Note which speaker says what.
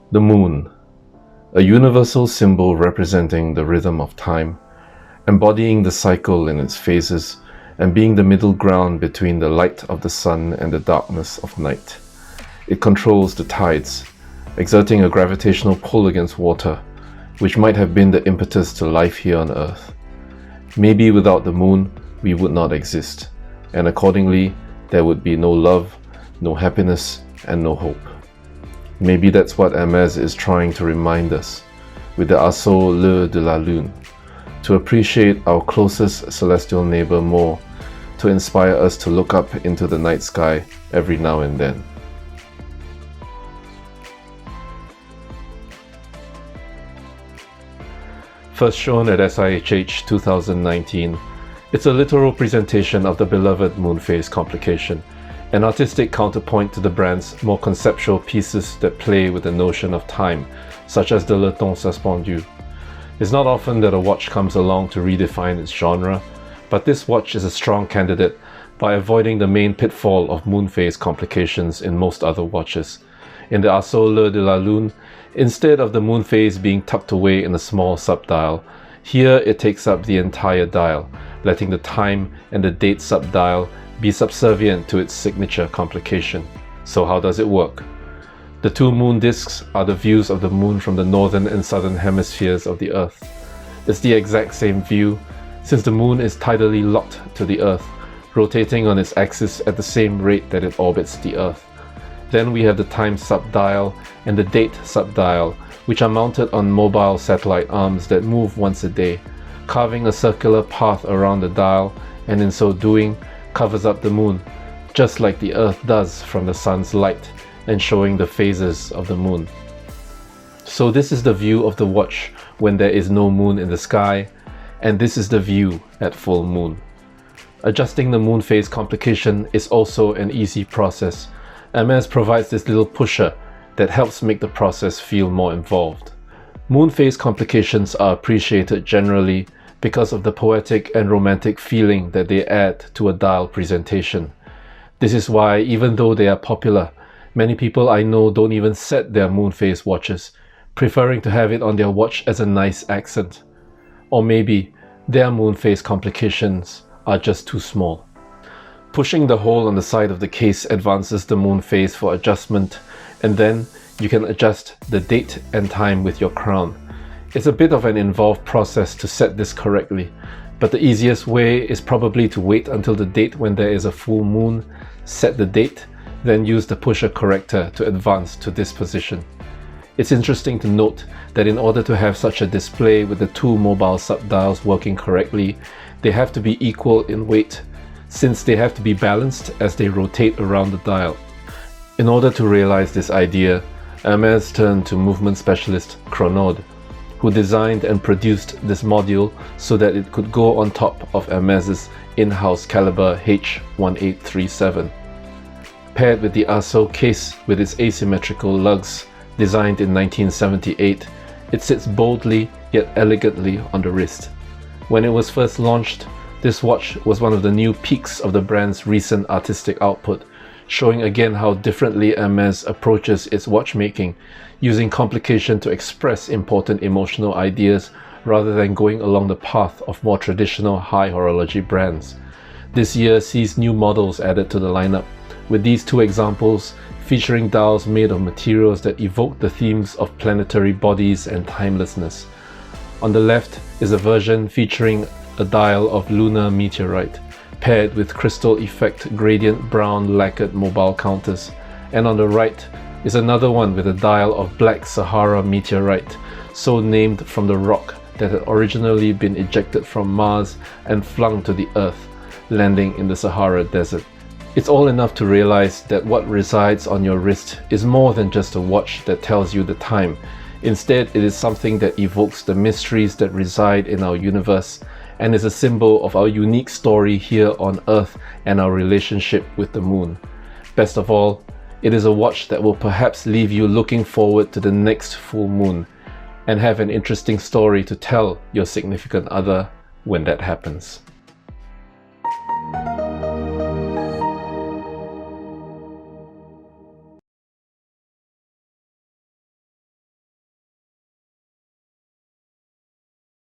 Speaker 1: The moon, a universal symbol representing the rhythm of time, embodying the cycle in its phases and being the middle ground between the light of the sun and the darkness of night. It controls the tides, exerting a gravitational pull against water, which might have been the impetus to life here on Earth. Maybe without the moon, we would not exist, and accordingly, there would be no love, no happiness, and no hope. Maybe that's what Hermès is trying to remind us with the Arceau de la Lune, to appreciate our closest celestial neighbor more, to inspire us to look up into the night sky every now and then. First shown at SIHH 2019, it's a literal presentation of the beloved Moonphase complication, an artistic counterpoint to the brand's more conceptual pieces that play with the notion of time, such as the Le Temps Suspendu. It's not often that a watch comes along to redefine its genre, but this watch is a strong candidate by avoiding the main pitfall of Moonphase complications in most other watches. In the Arceau de la Lune, instead of the Moonphase being tucked away in a small subdial, here it takes up the entire dial, letting the time and the date subdial be subservient to its signature complication. So how does it work? The two moon disks are the views of the moon from the northern and southern hemispheres of the Earth. It's the exact same view, since the moon is tidally locked to the Earth, rotating on its axis at the same rate that it orbits the Earth. Then we have the time subdial and the date subdial, which are mounted on mobile satellite arms that move once a day, carving a circular path around the dial, and in so doing, covers up the moon, just like the Earth does from the sun's light, and showing the phases of the moon. So this is the view of the watch when there is no moon in the sky, and this is the view at full moon. Adjusting the Moonphase complication is also an easy process. Hermès provides this little pusher that helps make the process feel more involved. Moonphase complications are appreciated generally because of the poetic and romantic feeling that they add to a dial presentation. This is why, even though they are popular, many people I know don't even set their Moonphase watches, preferring to have it on their watch as a nice accent. Or maybe their Moonphase complications are just too small. Pushing the hole on the side of the case advances the Moonphase for adjustment, and then you can adjust the date and time with your crown. It's a bit of an involved process to set this correctly, but the easiest way is probably to wait until the date when there is a full moon, set the date, then use the pusher corrector to advance to this position. It's interesting to note that in order to have such a display with the two mobile subdials working correctly, they have to be equal in weight, since they have to be balanced as they rotate around the dial. In order to realize this idea, Hermès turned to movement specialist Chronaud, who designed and produced this module so that it could go on top of Hermès's in-house caliber H1837. Paired with the Arceau case with its asymmetrical lugs, designed in 1978, it sits boldly yet elegantly on the wrist. When it was first launched, this watch was one of the new peaks of the brand's recent artistic output, showing again how differently Hermès approaches its watchmaking, using complication to express important emotional ideas rather than going along the path of more traditional high horology brands. This year sees new models added to the lineup, with these two examples featuring dials made of materials that evoke the themes of planetary bodies and timelessness. On the left is a version featuring a dial of Lunar meteorite, paired with crystal effect gradient brown lacquered mobile counters, and on the right is another one with a dial of Black Sahara meteorite, so named from the rock that had originally been ejected from Mars and flung to the Earth, landing in the Sahara Desert. It's all enough to realize that what resides on your wrist is more than just a watch that tells you the time. Instead, it is something that evokes the mysteries that reside in our universe and is a symbol of our unique story here on Earth and our relationship with the moon. Best of all, it is a watch that will perhaps leave you looking forward to the next full moon and have an interesting story to tell your significant other when that happens.